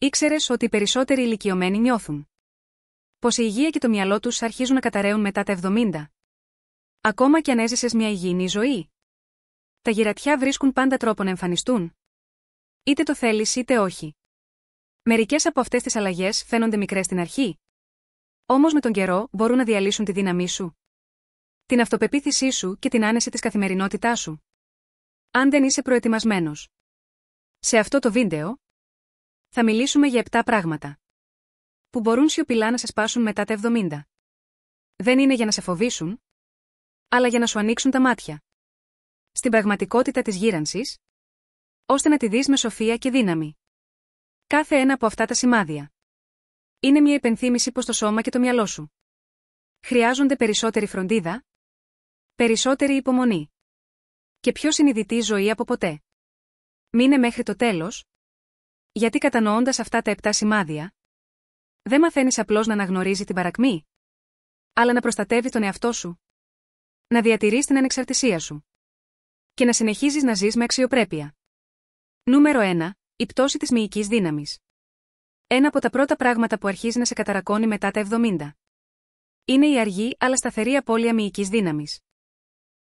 Ήξερες ότι οι περισσότεροι ηλικιωμένοι νιώθουν πως η υγεία και το μυαλό τους αρχίζουν να καταραίουν μετά τα 70? Ακόμα και αν έζησες μια υγιεινή ζωή. Τα γυρατιά βρίσκουν πάντα τρόπο να εμφανιστούν. Είτε το θέλεις είτε όχι. Μερικές από αυτές τις αλλαγές φαίνονται μικρές στην αρχή. Όμως με τον καιρό μπορούν να διαλύσουν τη δύναμή σου, την αυτοπεποίθησή σου και την άνεση της καθημερινότητάς σου. Αν δεν είσαι προετοιμασμένος. Σε αυτό το βίντεο θα μιλήσουμε για 7 πράγματα που μπορούν σιωπηλά να σε σπάσουν μετά τα 70. Δεν είναι για να σε φοβήσουν, αλλά για να σου ανοίξουν τα μάτια στην πραγματικότητα της γύρανσης, ώστε να τη δεις με σοφία και δύναμη. Κάθε ένα από αυτά τα σημάδια είναι μια υπενθύμηση πως το σώμα και το μυαλό σου χρειάζονται περισσότερη φροντίδα, περισσότερη υπομονή και πιο συνειδητή ζωή από ποτέ. Μείνε μέχρι το τέλος, γιατί κατανοώντας αυτά τα 7 σημάδια, δεν μαθαίνεις απλώς να αναγνωρίζει την παρακμή, αλλά να προστατεύει τον εαυτό σου, να διατηρείς την ανεξαρτησία σου και να συνεχίζεις να ζεις με αξιοπρέπεια. Νούμερο 1. Η πτώση της μυϊκής δύναμης. Ένα από τα πρώτα πράγματα που αρχίζει να σε καταρακώνει μετά τα 70 είναι η αργή αλλά σταθερή απώλεια μυϊκής δύναμης.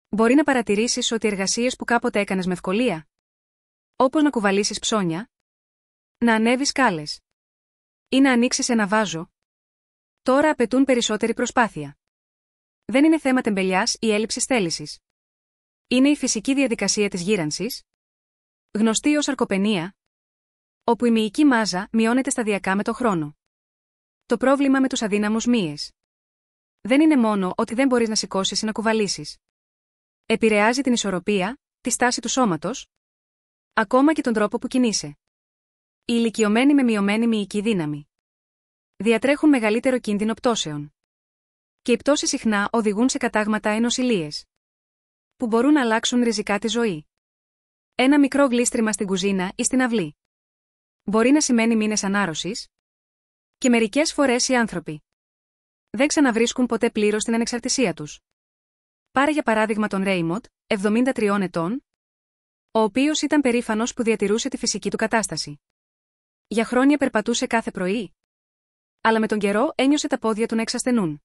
Μπορεί να παρατηρήσεις ότι οι εργασίες που κάποτε έκανες με ευκολία, όπως να κουβαλήσεις ψώνια, να ανέβεις σκάλες ή να ανοίξεις ένα βάζο, τώρα απαιτούν περισσότερη προσπάθεια. Δεν είναι θέμα τεμπελιάς ή έλλειψης θέλησης. Είναι η φυσική διαδικασία της γύρανσης, γνωστή ως σαρκοπενία, όπου η μυϊκή μάζα μειώνεται σταδιακά με το χρόνο. Το πρόβλημα με τους αδύναμους μύες δεν είναι μόνο ότι δεν μπορείς να σηκώσεις ή να κουβαλήσεις. Επηρεάζει την ισορροπία, τη στάση του σώματος, ακόμα και τον τρόπο που κινείσαι. Οι ηλικιωμένοι με μειωμένη μυϊκή δύναμη διατρέχουν μεγαλύτερο κίνδυνο πτώσεων. Και οι πτώσεις συχνά οδηγούν σε κατάγματα ή νοσηλίες που μπορούν να αλλάξουν ριζικά τη ζωή. Ένα μικρό γλίστριμα στην κουζίνα ή στην αυλή μπορεί να σημαίνει μήνες ανάρρωσης, και μερικές φορές οι άνθρωποι δεν ξαναβρίσκουν ποτέ πλήρως την ανεξαρτησία τους. Πάρε για παράδειγμα τον Ρέιμοντ, 73 ετών, ο οποίος ήταν περήφανος που διατηρούσε τη φυσική του κατάσταση. Για χρόνια περπατούσε κάθε πρωί, αλλά με τον καιρό ένιωσε τα πόδια του να εξασθενούν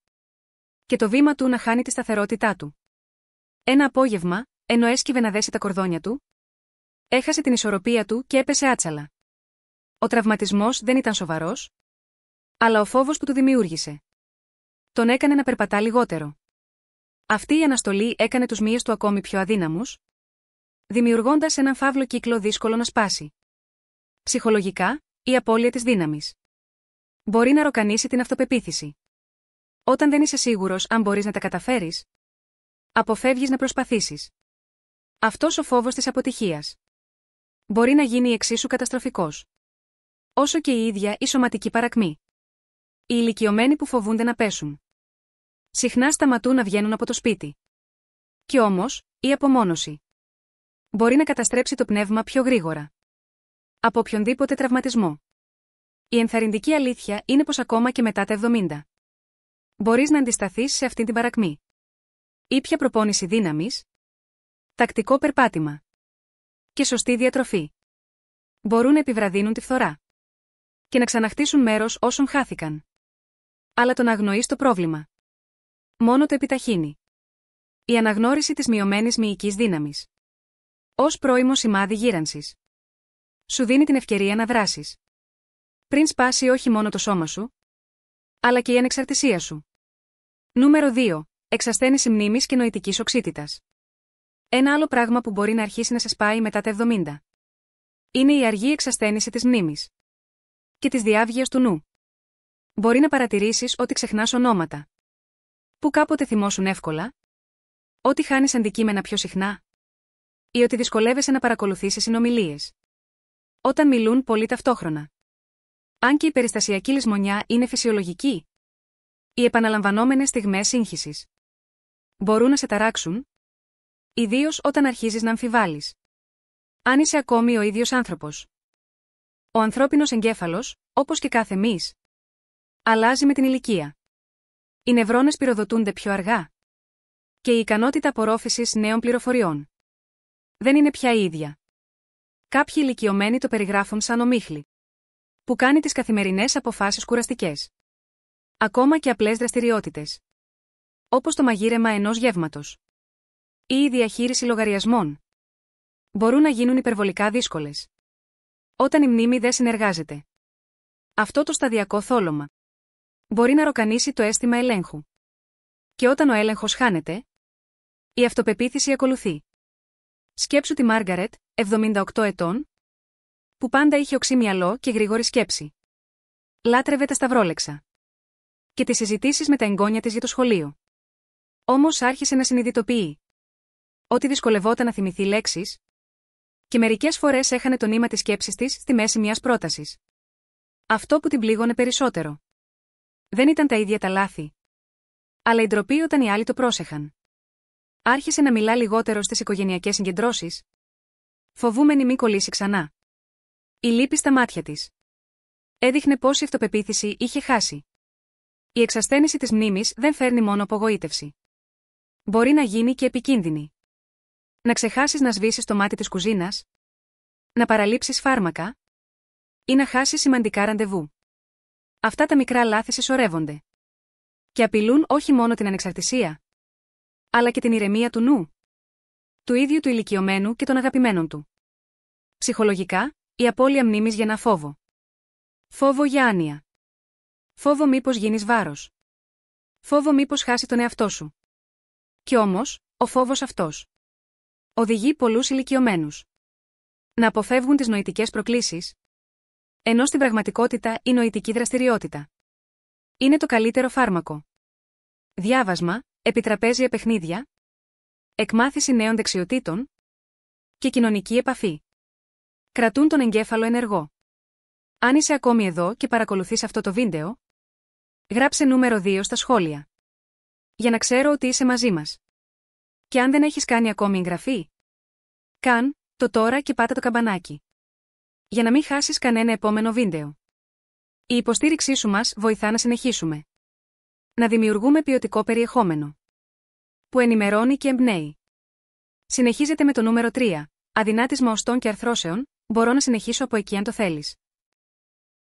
και το βήμα του να χάνει τη σταθερότητά του. Ένα απόγευμα, ενώ έσκυβε να δέσει τα κορδόνια του, έχασε την ισορροπία του και έπεσε άτσαλα. Ο τραυματισμός δεν ήταν σοβαρός, αλλά ο φόβος που του δημιούργησε τον έκανε να περπατά λιγότερο. Αυτή η αναστολή έκανε τους μύες του ακόμη πιο αδύναμους, δημιουργώντας έναν φαύλο κύκλο δύσκολο να σπάσει. Ψυχολογικά, η απώλεια της δύναμης μπορεί να ροκανίσει την αυτοπεποίθηση. Όταν δεν είσαι σίγουρος αν μπορείς να τα καταφέρεις, αποφεύγεις να προσπαθήσεις. Αυτός ο φόβος της αποτυχίας μπορεί να γίνει εξίσου καταστροφικός όσο και η ίδια η σωματική παρακμή. Οι ηλικιωμένοι που φοβούνται να πέσουν συχνά σταματούν να βγαίνουν από το σπίτι. Κι όμως, η απομόνωση μπορεί να καταστρέψει το πνεύμα πιο γρήγορα από οποιονδήποτε τραυματισμό. Η ενθαρρυντική αλήθεια είναι πως ακόμα και μετά τα 70 μπορείς να αντισταθείς σε αυτή την παρακμή. Ήπια προπόνηση δύναμης, τακτικό περπάτημα και σωστή διατροφή μπορούν να επιβραδύνουν τη φθορά και να ξαναχτίσουν μέρος όσων χάθηκαν. Αλλά το να αγνοείς το πρόβλημα μόνο το επιταχύνει. Η αναγνώριση της μειωμένης μυϊκής δύναμης ως πρώιμο σημάδι γύρανσης σου δίνει την ευκαιρία να δράσεις πριν σπάσει όχι μόνο το σώμα σου, αλλά και η ανεξαρτησία σου. Νούμερο 2. Εξασθένηση μνήμης και νοητικής οξύτητας. Ένα άλλο πράγμα που μπορεί να αρχίσει να σε σπάει μετά τα 70 είναι η αργή εξασθένηση της μνήμης και της διάβγειας του νου. Μπορεί να παρατηρήσεις ότι ξεχνάς ονόματα που κάποτε θυμώσουν εύκολα, ότι χάνεις αντικείμενα πιο συχνά ή ότι δυσκολεύεσαι να παρακολουθήσεις συνομιλίες όταν μιλούν πολύ ταυτόχρονα. Αν και η περιστασιακή λησμονιά είναι φυσιολογική, οι επαναλαμβανόμενες στιγμές σύγχυσης μπορούν να σε ταράξουν, ιδίως όταν αρχίζεις να αμφιβάλλεις αν είσαι ακόμη ο ίδιος άνθρωπος. Ο ανθρώπινος εγκέφαλος, όπως και κάθε μυς, αλλάζει με την ηλικία. Οι νευρώνες πυροδοτούνται πιο αργά και η ικανότητα απορρόφησης νέων πληροφοριών δεν είναι πια η ίδια. Κάποιοι ηλικιωμένοι το περιγράφουν σαν ομίχλη που κάνει τις καθημερινές αποφάσεις κουραστικές. Ακόμα και απλές δραστηριότητες, όπως το μαγείρεμα ενός γεύματος ή η διαχείριση λογαριασμών, μπορούν να γίνουν υπερβολικά δύσκολες όταν η μνήμη δεν συνεργάζεται. Αυτό το σταδιακό θόλωμα μπορεί να ροκανίσει το αίσθημα ελέγχου. Και όταν ο έλεγχος χάνεται, η αυτοπεποίθηση ακολουθεί. Σκέψου τη Μάργαρετ, 78 ετών, που πάντα είχε οξύ μυαλό και γρήγορη σκέψη. Λάτρευε τα σταυρόλεξα και τις συζητήσεις με τα εγγόνια της για το σχολείο. Όμως άρχισε να συνειδητοποιεί ότι δυσκολευόταν να θυμηθεί λέξεις και μερικές φορές έχανε το νήμα της σκέψης της στη μέση μιας πρότασης. Αυτό που την πλήγωνε περισσότερο δεν ήταν τα ίδια τα λάθη, αλλά η ντροπή όταν οι άλλοι το πρόσεχαν. Άρχισε να μιλά λιγότερο στις οικογενειακές συγκεντρώσεις, φοβούμενη μη κολλήσει ξανά. Η λύπη στα μάτια της έδειχνε πως η αυτοπεποίθηση είχε χάσει. Η εξασθένηση της μνήμης δεν φέρνει μόνο απογοήτευση. Μπορεί να γίνει και επικίνδυνη. Να ξεχάσεις να σβήσεις το μάτι της κουζίνας, να παραλείψεις φάρμακα ή να χάσεις σημαντικά ραντεβού. Αυτά τα μικρά λάθη συσσωρεύονται και απειλούν όχι μόνο την ανεξαρτησία, αλλά και την ηρεμία του νου, του ίδιου του ηλικιωμένου και των αγαπημένων του. Ψυχολογικά, η απώλεια μνήμης γεννά φόβο. Φόβο για άνοια. Φόβο μήπως γίνεις βάρος. Φόβο μήπως χάσει τον εαυτό σου. Κι όμως, ο φόβος αυτός οδηγεί πολλούς ηλικιωμένους να αποφεύγουν τις νοητικές προκλήσεις, ενώ στην πραγματικότητα η νοητική δραστηριότητα είναι το καλύτερο φάρμακο. Διάβασμα, επιτραπέζια παιχνίδια, εκμάθηση νέων δεξιοτήτων και κοινωνική επαφή κρατούν τον εγκέφαλο ενεργό. Αν είσαι ακόμη εδώ και παρακολουθείς αυτό το βίντεο, γράψε νούμερο 2 στα σχόλια για να ξέρω ότι είσαι μαζί μας. Και αν δεν έχεις κάνει ακόμη εγγραφή, κάν το τώρα και πάτα το καμπανάκι για να μην χάσεις κανένα επόμενο βίντεο. Η υποστήριξή σου μας βοηθά να συνεχίσουμε να δημιουργούμε ποιοτικό περιεχόμενο που ενημερώνει και εμπνέει. Συνεχίζεται με το νούμερο 3. Αδυνάτισμα οστών και αρθρώσεων, μπορώ να συνεχίσω από εκεί αν το θέλεις.